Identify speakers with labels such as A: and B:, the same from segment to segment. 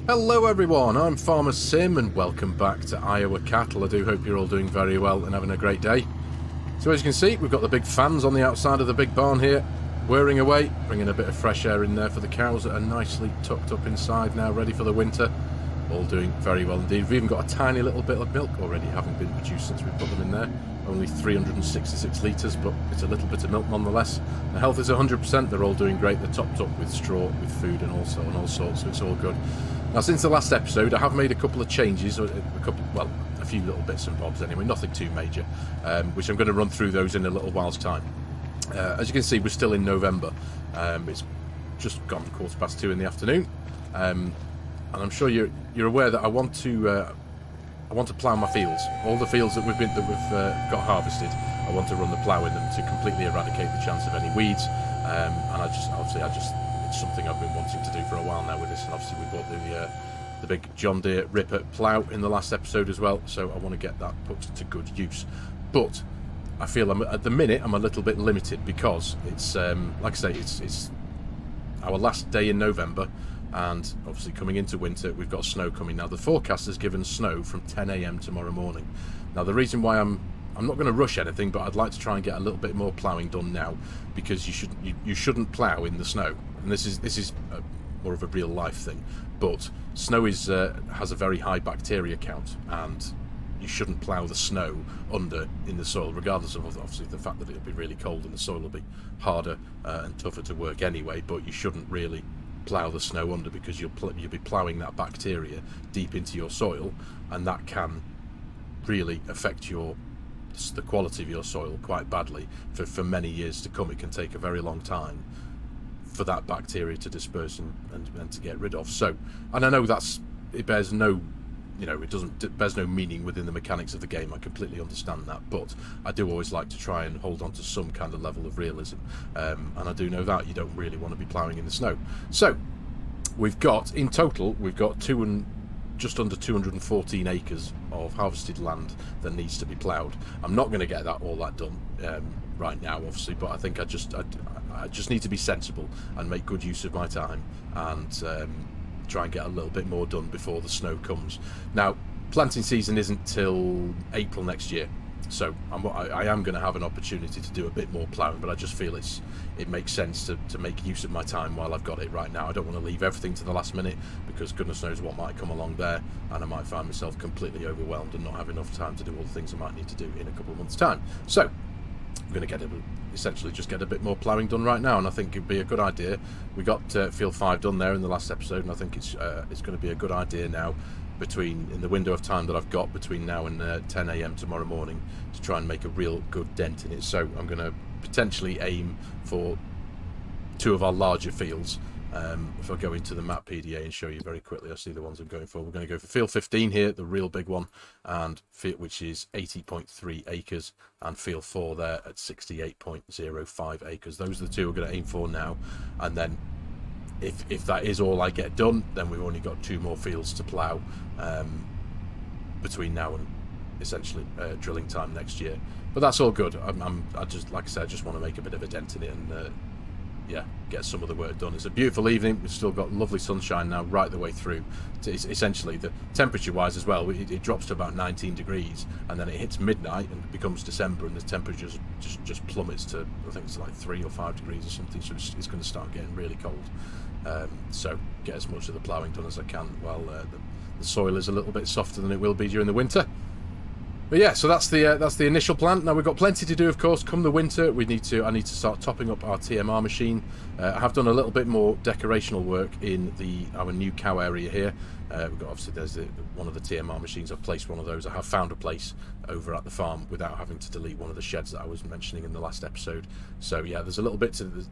A: Hello everyone, I'm FARMERSIM and welcome back to Iowa Cattle. I do hope you're all doing very well and having a great day. So as you can see, we've got the big fans on the outside of the big barn here, whirring away, bringing a bit of fresh air in there for the cows that are nicely tucked up inside now, ready for the winter. All doing very well indeed. We've even got a tiny little bit of milk already having been produced since we put them in there. Only 366 litres, but it's a little bit of milk nonetheless. The health is 100%, they're all doing great. They're topped up with straw, with food and all sorts, so it's all good. Now, since the last episode, I have made a couple of changes, a few little bits and bobs anyway, nothing too major, which I'm going to run through those in a little while's time. As you can see, we're still in November. It's just gone 2:15 in the afternoon, and I'm sure you're aware that I want to plough my fields. All the fields that we've got harvested, I want to run the plough in them to completely eradicate the chance of any weeds. And it's something I've been wanting to do for a while now with this. And obviously we bought the big John Deere Ripper plough in the last episode as well, so I want to get that put to good use. But I feel at the minute I'm a little bit limited because it's like I say, it's our last day in November. And obviously coming into winter, we've got snow coming now. The forecast has given snow from 10 AM tomorrow morning. Now the reason why I'm not going to rush anything, but I'd like to try and get a little bit more ploughing done now, because you shouldn't plough in the snow. And this is more of a real life thing. But snow has a very high bacteria count, and you shouldn't plough the snow under in the soil, regardless of obviously the fact that it'll be really cold and the soil will be harder and tougher to work anyway. But you shouldn't really plough the snow under, because you'll be ploughing that bacteria deep into your soil, and that can really affect the quality of your soil quite badly for many years to come. It can take a very long time for that bacteria to disperse and to get rid of. So, and I know it bears no meaning within the mechanics of the game. I completely understand that, but I do always like to try and hold on to some kind of level of realism, and I do know that you don't really want to be ploughing in the snow. So in total we've got just under 214 acres of harvested land that needs to be ploughed. I'm not going to get all that done right now, obviously, but I think I just need to be sensible and make good use of my time and try and get a little bit more done before the snow comes. Now, planting season isn't till April next year, so I am going to have an opportunity to do a bit more ploughing, but I just feel it makes sense to make use of my time while I've got it right now. I don't want to leave everything to the last minute, because goodness knows what might come along there, and I might find myself completely overwhelmed and not have enough time to do all the things I might need to do in a couple of months' time. So I'm going to essentially just get a bit more ploughing done right now, and I think it'd be a good idea. We got field 5 done there in the last episode, and I think it's going to be a good idea now, in the window of time that I've got between now and 10 AM tomorrow morning, to try and make a real good dent in it. So I'm going to potentially aim for 2 of our larger fields. If I go into the map PDA and show you very quickly, I'll see the ones I'm going for. We're going to go for field 15 here, the real big one, and which is 80.3 acres, and field 4 there at 68.05 acres. Those are the 2 we're going to aim for now, and then if that is all I get done, then we've only got 2 more fields to plough between now and essentially drilling time next year. But that's all good. I just, like I said, I just want to make a bit of a dent in it and get some of the work done. It's a beautiful evening. We've still got lovely sunshine now right the way through. It's essentially, the temperature wise as well, it drops to about 19 degrees, and then it hits midnight and it becomes December, and the temperature just plummets to, I think it's like 3 or 5 degrees or something. So it's going to start getting really cold. So get as much of the ploughing done as I can while the soil is a little bit softer than it will be during the winter. But yeah, so that's the initial plan. Now we've got plenty to do, of course. Come the winter, I need to start topping up our TMR machine. I have done a little bit more decorational work in our new cow area here. We've got, obviously, there's one of the TMR machines. I've placed one of those. I have found a place over at the farm without having to delete one of the sheds that I was mentioning in the last episode. So yeah, there's a little bit to.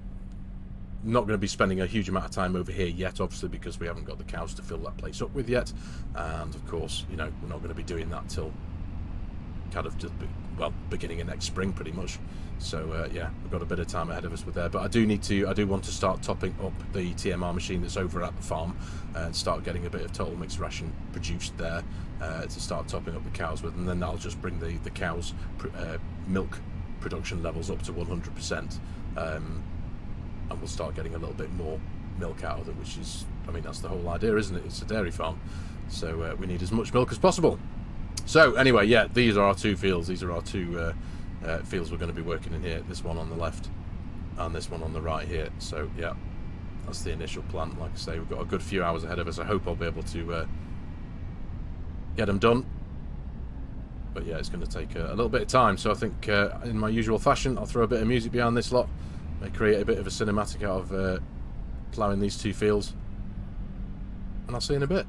A: Not going to be spending a huge amount of time over here yet, obviously, because we haven't got the cows to fill that place up with yet, and of course, we're not going to be doing that till kind of beginning of next spring pretty much. So yeah, we've got a bit of time ahead of us with there, but I do want to start topping up the TMR machine that's over at the farm and start getting a bit of total mixed ration produced there to start topping up the cows with, and then that'll just bring the cows milk production levels up to 100%, and we'll start getting a little bit more milk out of them, which is, I mean, that's the whole idea, isn't it? It's a dairy farm, so we need as much milk as possible. So anyway, yeah, these are our two fields. These are our two fields we're going to be working in here. This one on the left and this one on the right here. So yeah, that's the initial plan. Like I say, we've got a good few hours ahead of us. I hope I'll be able to get them done. But yeah, it's going to take a little bit of time. So I think in my usual fashion, I'll throw a bit of music behind this lot. Create a bit of a cinematic out of ploughing these two fields. And I'll see you in a bit.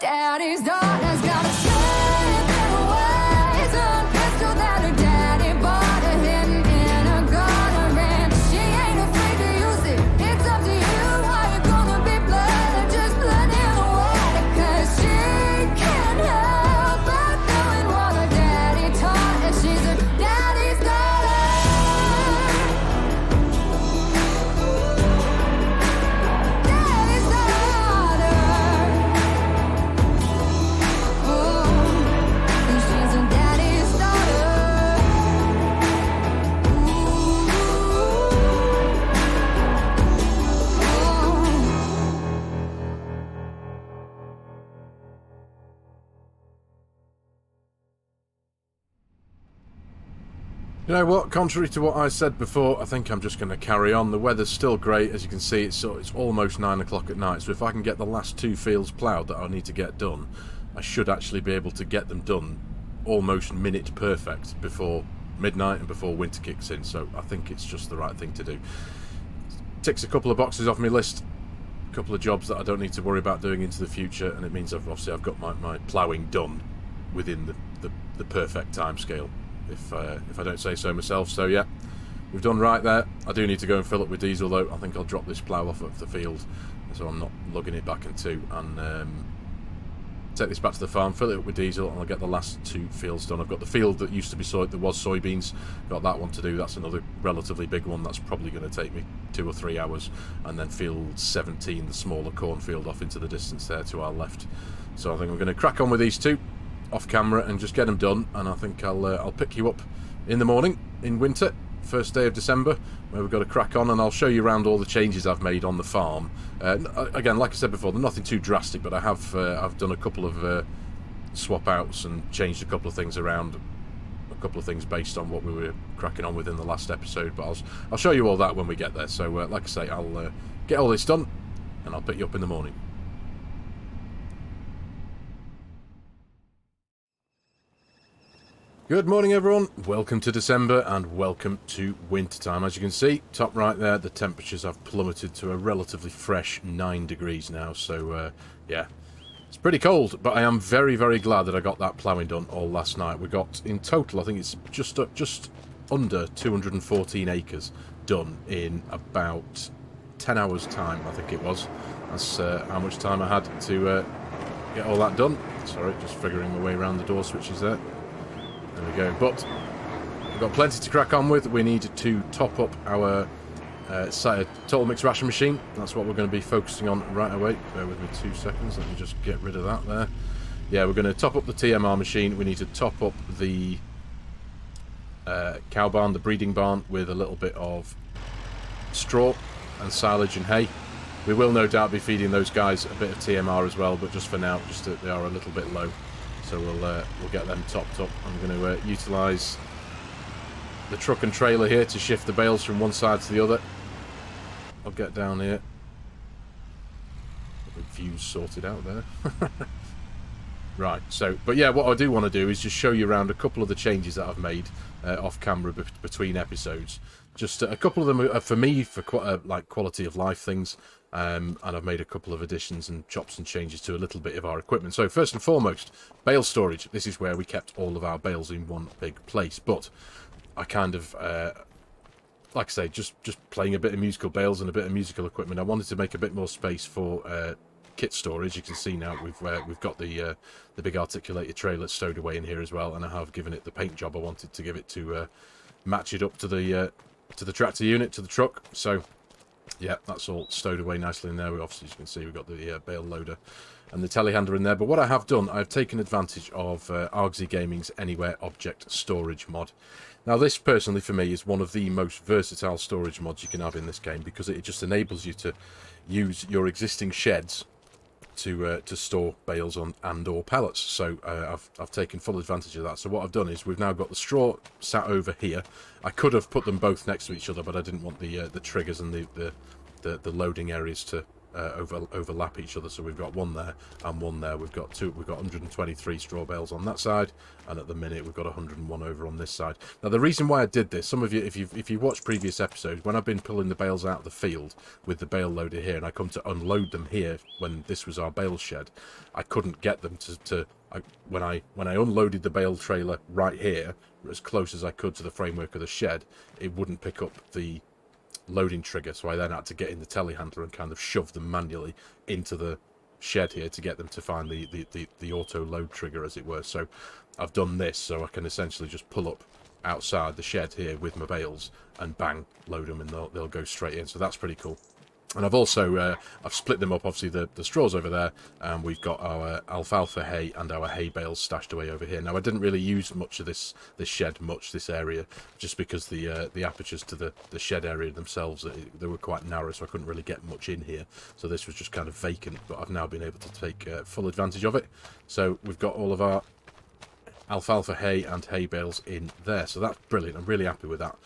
B: Daddy's daughter's got a strength and a wisdom pistol that her daddy bought her hidden in a garden ranch. She ain't afraid to use it. It's up to you how you're gonna be blood or just blood in the water. 'Cause she can't help but doing what her daddy taught her. She's her daddy's daughter. Daddy's daughter. She's a daddy's daughter.
A: You know what? Contrary to what I said before, I think I'm just going to carry on. The weather's still great, as you can see. It's almost 9 o'clock at night. So if I can get the last 2 fields ploughed that I need to get done, I should actually be able to get them done almost minute perfect before midnight and before winter kicks in. So I think it's just the right thing to do. Ticks a couple of boxes off my list. A couple of jobs that I don't need to worry about doing into the future, and it means I've got my ploughing done within the perfect time scale, if I don't say so myself. So yeah, we've done right there. I do need to go and fill up with diesel though. I think I'll drop this plough off of the field, so I'm not lugging it back in two, and take this back to the farm, fill it up with diesel, and I'll get the last 2 fields done. I've got the field that used to be there was soybeans, got that one to do. That's another relatively big one. That's probably going to take me 2 or 3 hours, and then field 17, the smaller cornfield off into the distance there to our left. So I think I'm going to crack on with these 2 off camera and just get them done, and I think I'll pick you up in the morning in winter, first day of December, where we've got to crack on, and I'll show you around all the changes I've made on the farm. Again, like I said before, they're nothing too drastic, but I've done a couple of swap outs and changed a couple of things around, a couple of things based on what we were cracking on with in the last episode. But I'll show you all that when we get there. So like I say, I'll get all this done, and I'll pick you up in the morning. Good morning everyone, welcome to December and welcome to winter time. As you can see, top right there, the temperatures have plummeted to a relatively fresh 9 degrees now, so yeah, it's pretty cold, but I am very, very glad that I got that ploughing done all last night. We got, in total, I think it's just under 214 acres done in about 10 hours time, I think it was. That's how much time I had to get all that done. Sorry, just figuring my way around the door switches there. There we go, but we've got plenty to crack on with. We need to top up our total mix ration machine. That's what we're going to be focusing on right away. Bear with me 2 seconds, let me just get rid of that there. Yeah, we're going to top up the TMR machine. We need to top up the cow barn, the breeding barn, with a little bit of straw and silage and hay. We will no doubt be feeding those guys a bit of TMR as well, but just for now, they are a little bit low. So we'll get them topped up. I'm going to utilise the truck and trailer here to shift the bales from one side to the other. I'll get down here. The views sorted out there. Right, so, but yeah, what I do want to do is just show you around a couple of the changes that I've made off camera between episodes. Just a couple of them are for me, for like quality of life things, and I've made a couple of additions and chops and changes to a little bit of our equipment. So first and foremost, bale storage. This is where we kept all of our bales in one big place, but I kind of, like I say, just playing a bit of musical bales and a bit of musical equipment. I wanted to make a bit more space for kit storage. You can see now we've got the big articulated trailer stowed away in here as well, and I have given it the paint job I wanted to give it to match it up to the tractor unit, to the truck. So yeah, that's all stowed away nicely in there. We obviously, as you can see, we've got the bale loader and the telehandler in there. But what I have done, I've taken advantage of Argsy Gaming's Anywhere Object Storage mod. Now this, personally, for me, is one of the most versatile storage mods you can have in this game, because it just enables you to use your existing sheds to store bales on and/or pallets. So I've taken full advantage of that. So what I've done is we've now got the straw sat over here. I could have put them both next to each other, but I didn't want the triggers and the loading areas to overlap each other. So we've got one there and one there. We've got 123 straw bales on that side, and at the minute we've got 101 over on this side. Now the reason why I did this, some of you, if you watch previous episodes, when I've been pulling the bales out of the field with the bale loader here, and I come to unload them here when this was our bale shed, I couldn't get them when I unloaded the bale trailer right here, as close as I could to the framework of the shed, it wouldn't pick up the loading trigger, so I then had to get in the telehandler and kind of shove them manually into the shed here to get them to find the auto load trigger, as it were. So I've done this so I can essentially just pull up outside the shed here with my bales and bang, load them, and they'll go straight in. So that's pretty cool. And I've also I've split them up, obviously the straws over there, and we've got our alfalfa hay and our hay bales stashed away over here. Now I didn't really use much of this shed, this area, just because the apertures to the shed area themselves, they were quite narrow, so I couldn't really get much in here. So this was just kind of vacant, but I've now been able to take full advantage of it. So we've got all of our alfalfa hay and hay bales in there, so that's brilliant. I'm really happy with that.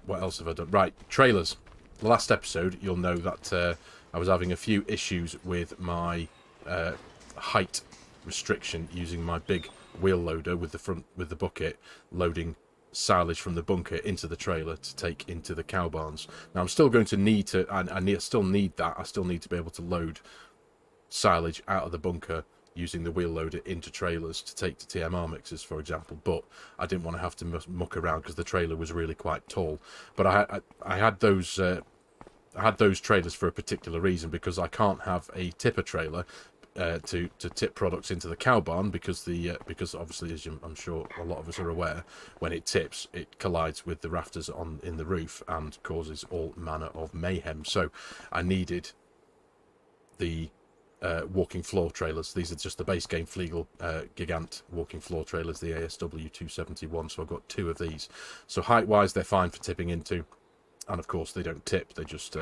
A: What else have I done? Right, trailers. The last episode, you'll know that I was having a few issues with my height restriction using my big wheel loader with the bucket, loading silage from the bunker into the trailer to take into the cow barns. Now I'm still going to need to, I still need that. I still need to be able to load silage out of the bunker using the wheel loader into trailers to take to TMR mixers, for example, but I didn't want to have to muck around because the trailer was really quite tall. But I had those trailers for a particular reason, because I can't have a tipper trailer to tip products into the cow barn, because obviously, as I'm sure a lot of us are aware, when it tips, it collides with the rafters in the roof and causes all manner of mayhem. So I needed the walking floor trailers. These are just the base game Flegel Gigant walking floor trailers, the ASW 271. So I've got 2 of these. So height wise, they're fine for tipping into, and of course they don't tip. They just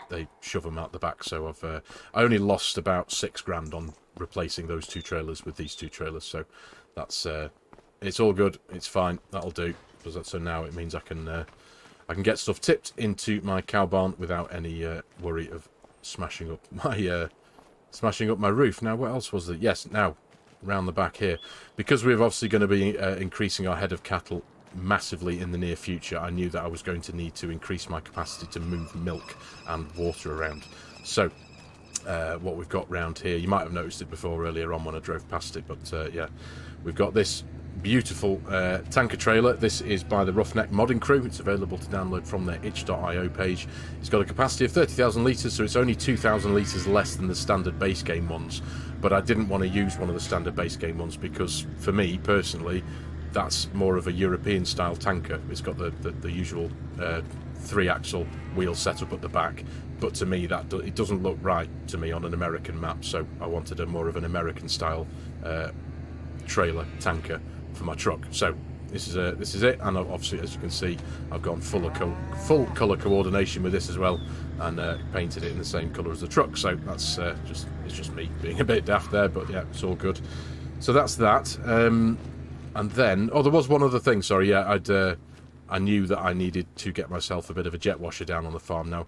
A: they shove them out the back. So I only lost about £6 on replacing those 2 trailers with these 2 trailers. So that's it's all good. It's fine. That'll do. So now it means I can get stuff tipped into my cow barn without any worry of smashing up my roof. Now, what else was there? Yes, now round the back here, because we're obviously going to be increasing our head of cattle massively in the near future, I knew that I was going to need to increase my capacity to move milk and water around. So what we've got round here, you might have noticed it before earlier on when I drove past it, but yeah, we've got this beautiful tanker trailer. This is by the Roughneck Modding Crew. It's available to download from their itch.io page. It's got a capacity of 30,000 litres, so it's only 2,000 litres less than the standard base game ones. But I didn't want to use one of the standard base game ones because, for me personally, that's more of a European style tanker. It's got the usual 3-axle wheel setup at the back, but to me it doesn't look right to me on an American map, so I wanted a more of an American style trailer tanker for my truck. So this is it, and obviously, as you can see, I've gone full colour coordination with this as well, and painted it in the same colour as the truck. So that's it's just me being a bit daft there, but yeah, it's all good. So that's that. And then, there was one other thing. Sorry, yeah, I knew that I needed to get myself a bit of a jet washer down on the farm. Now,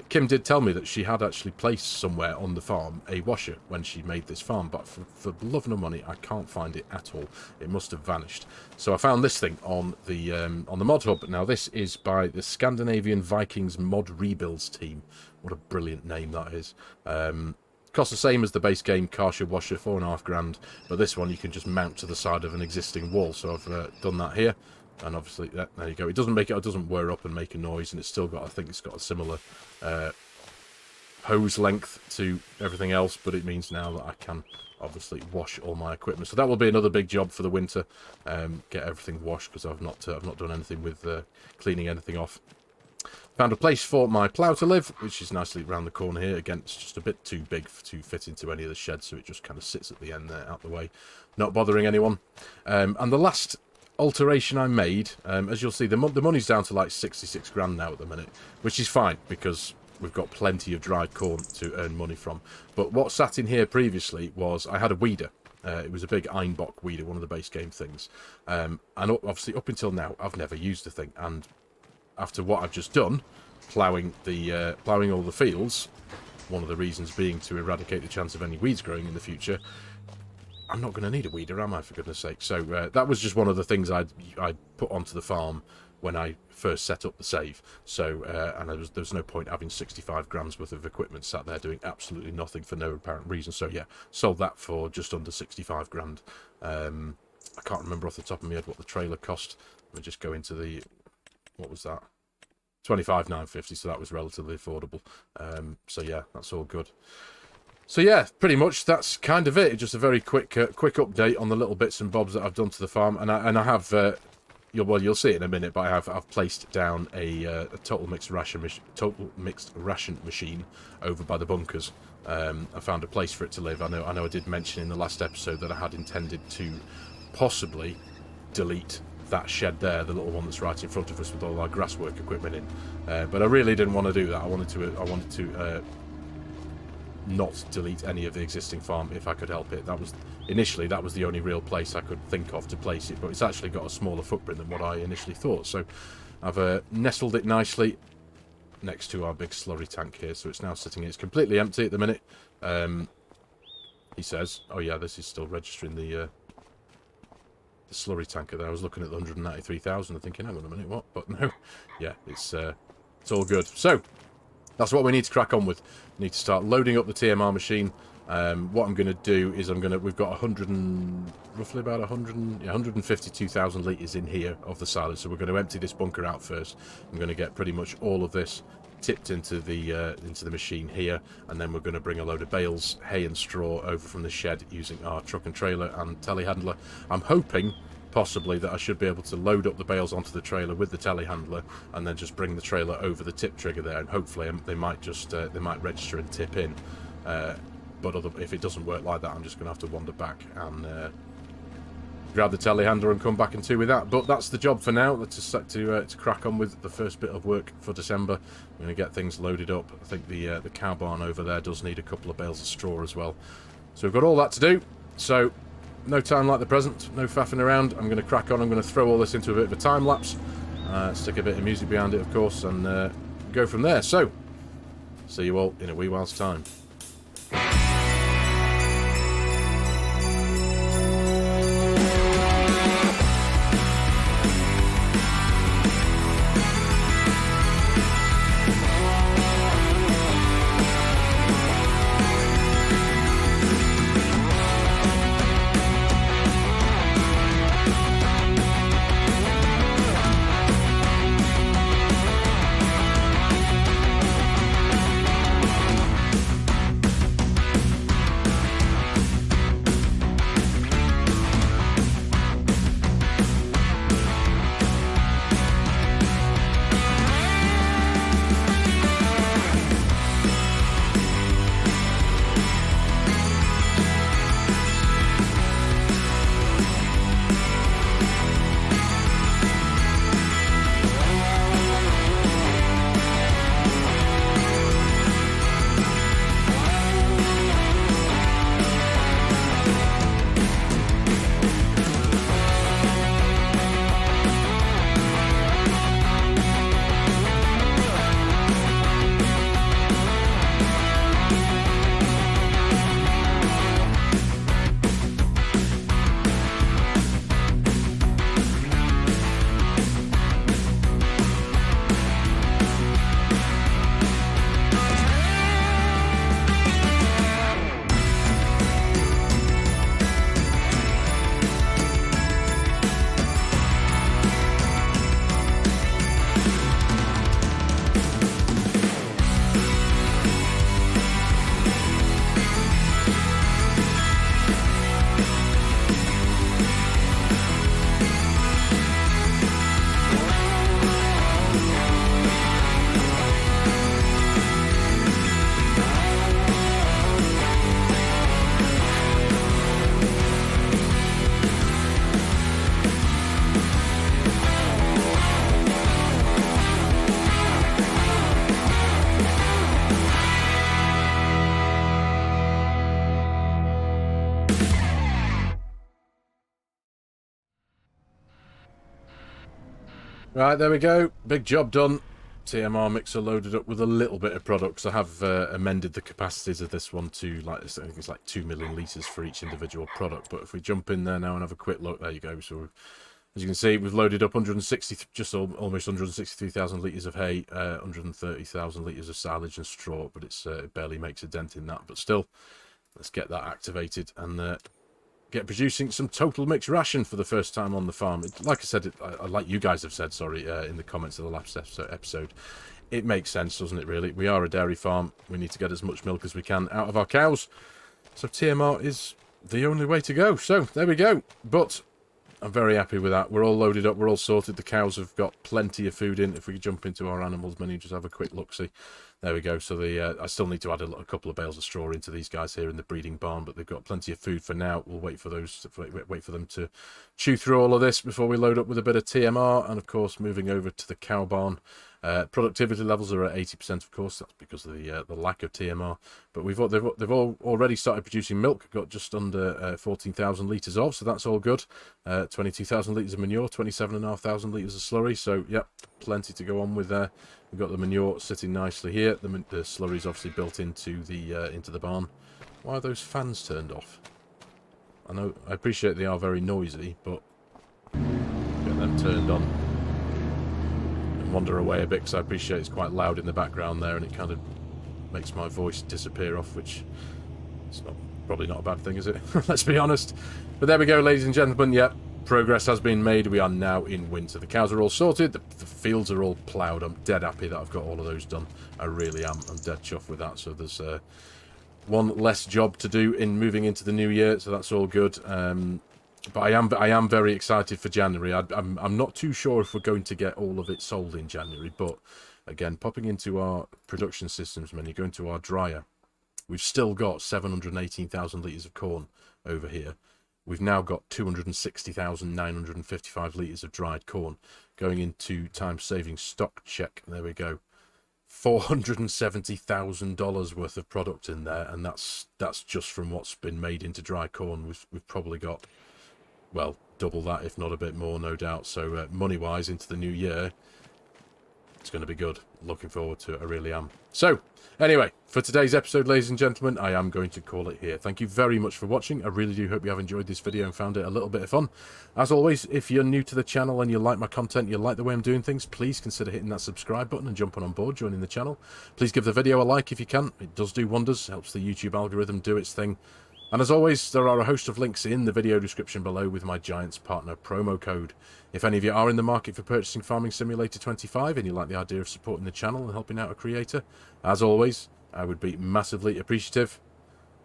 A: Kim did tell me that she had actually placed somewhere on the farm a washer when she made this farm, but for love nor money, I can't find it at all. It must have vanished. So I found this thing on the Mod Hub. Now, this is by the Scandinavian Vikings Mod Rebuilds team. What a brilliant name that is. Costs the same as the base game Karsha washer, £4.5 but this one you can just mount to the side of an existing wall. So I've done that here, and obviously there you go. It doesn't whir up and make a noise, and it's still got, I think it's got a similar hose length to everything else, but it means now that I can obviously wash all my equipment. So that will be another big job for the winter. Get everything washed, because I've not done anything with cleaning anything off. Found a place for my plough to live, which is nicely around the corner here. Again, it's just a bit too big to fit into any of the sheds, so it just kind of sits at the end there, out the way, not bothering anyone. And the last alteration I made, as you'll see, the money's down to like 66 grand now at the minute, which is fine, because we've got plenty of dried corn to earn money from. But what sat in here previously was, I had a weeder. It was a big Einbach weeder, one of the base game things. And obviously, up until now, I've never used the thing, and after what I've just done, ploughing all the fields, one of the reasons being to eradicate the chance of any weeds growing in the future, I'm not going to need a weeder, am I, for goodness sake? So that was just one of the things I'd put onto the farm when I first set up the save. So and there was no point having 65 grams worth of equipment sat there doing absolutely nothing for no apparent reason. So yeah, sold that for just under 65 grand. I can't remember off the top of my head what the trailer cost. Let me just go into the... What was that? 25,950, so that was relatively affordable. So yeah, that's all good. So yeah, pretty much that's kind of it. Just a very quick update on the little bits and bobs that I've done to the farm, and I have you'll see it in a minute, but I've placed down a total mixed ration machine over by the bunkers. I found a place for it to live. I know I did mention in the last episode that I had intended to possibly delete that shed there, the little one that's right in front of us with all our grasswork equipment in, but I really didn't want to do that. I wanted to not delete any of the existing farm if I could help it. That was the only real place I could think of to place it, but it's actually got a smaller footprint than what I initially thought. So I've nestled it nicely next to our big slurry tank here, so it's now sitting here. It's completely empty at the minute. He says, oh yeah, this is still registering the slurry tanker there. I was looking at the 193,000 and thinking, hang on a minute, what? But no, yeah, it's all good. So that's what we need to crack on with. We need to start loading up the TMR machine What I'm going to do is we've got roughly about 152,000 litres in here of the silage, so we're going to empty this bunker out first. I'm going to get pretty much all of this tipped into the machine here, and then we're going to bring a load of bales, hay and straw over from the shed using our truck and trailer and telehandler. I'm hoping possibly that I should be able to load up the bales onto the trailer with the telehandler and then just bring the trailer over the tip trigger there, and hopefully they might just they might register and tip in. But if it doesn't work like that, I'm just going to have to wander back and grab the telehandler and come back and with that. But that's the job for now. Let's just set to crack on with the first bit of work for December. I'm going to get things loaded up. I think the cow barn over there does need a couple of bales of straw as well. So we've got all that to do. So no time like the present, no faffing around. I'm going to crack on. I'm going to throw all this into a bit of a time lapse, stick a bit of music behind it, of course, and go from there. So see you all in a wee while's time. Right, there we go. Big job done. TMR mixer loaded up with a little bit of products. I have amended the capacities of this one to, like, I think it's like 2 million litres for each individual product. But if we jump in there now and have a quick look, there you go. So as you can see, we've loaded up just almost 163,000 litres of hay, 130,000 litres of silage and straw, but it barely makes a dent in that. But still, let's get that activated and get producing some total mixed ration for the first time on the farm. Like I said, like you guys have said, sorry, in the comments of the last episode, it makes sense, doesn't it, really? We are a dairy farm. We need to get as much milk as we can out of our cows. So TMR is the only way to go. So there we go. But I'm very happy with that. We're all loaded up. We're all sorted. The cows have got plenty of food in. If we could jump into our animals menu, just have a quick look-see. There we go. So I still need to add a couple of bales of straw into these guys here in the breeding barn, but they've got plenty of food for now. We'll wait for them to chew through all of this before we load up with a bit of TMR. And of course, moving over to the cow barn, productivity levels are at 80%. Of course, that's because of the lack of TMR. But they've all already started producing milk. Got just under 14,000 litres of, so that's all good. 22,000 litres of manure, 27,500 litres of slurry. So yep, plenty to go on with there. We've got the manure sitting nicely here. The slurry's obviously built into the barn. Why are those fans turned off? I appreciate they are very noisy, but get them turned on and wander away a bit, because I appreciate it's quite loud in the background there, and it kind of makes my voice disappear off, which It's not probably not a bad thing, is it? Let's be honest. But there we go, ladies and gentlemen. Yep, progress has been made. We are now in winter. The cows are all sorted. The fields are all ploughed. I'm dead happy that I've got all of those done. I really am. I'm dead chuffed with that. So there's one less job to do in moving into the new year. So that's all good. But I am very excited for January. I'm not too sure if we're going to get all of it sold in January. But again, popping into our production systems menu, going to our dryer. We've still got 718,000 litres of corn over here. We've now got 260,955 litres of dried corn. Going into time-saving stock check, there we go. $470,000 worth of product in there, and that's just from what's been made into dry corn. We've probably got, well, double that, if not a bit more, no doubt. So money-wise, into the new year, it's going to be good. Looking forward to it, I really am. So, anyway, for today's episode, ladies and gentlemen, I am going to call it here. Thank you very much for watching. I really do hope you have enjoyed this video and found it a little bit of fun. As always, if you're new to the channel and you like my content, you like the way I'm doing things, please consider hitting that subscribe button and jumping on board, joining the channel. Please give the video a like if you can. It does do wonders, helps the YouTube algorithm do its thing. And as always, there are a host of links in the video description below with my Giants Partner promo code. If any of you are in the market for purchasing Farming Simulator 25 and you like the idea of supporting the channel and helping out a creator, as always, I would be massively appreciative.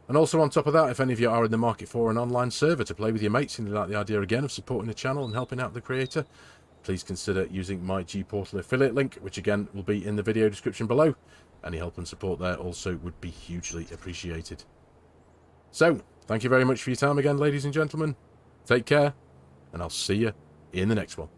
A: And also on top of that, if any of you are in the market for an online server to play with your mates and you like the idea again of supporting the channel and helping out the creator, please consider using my G Portal affiliate link, which again will be in the video description below. Any help and support there also would be hugely appreciated. So, thank you very much for your time again, ladies and gentlemen. Take care, and I'll see you in the next one.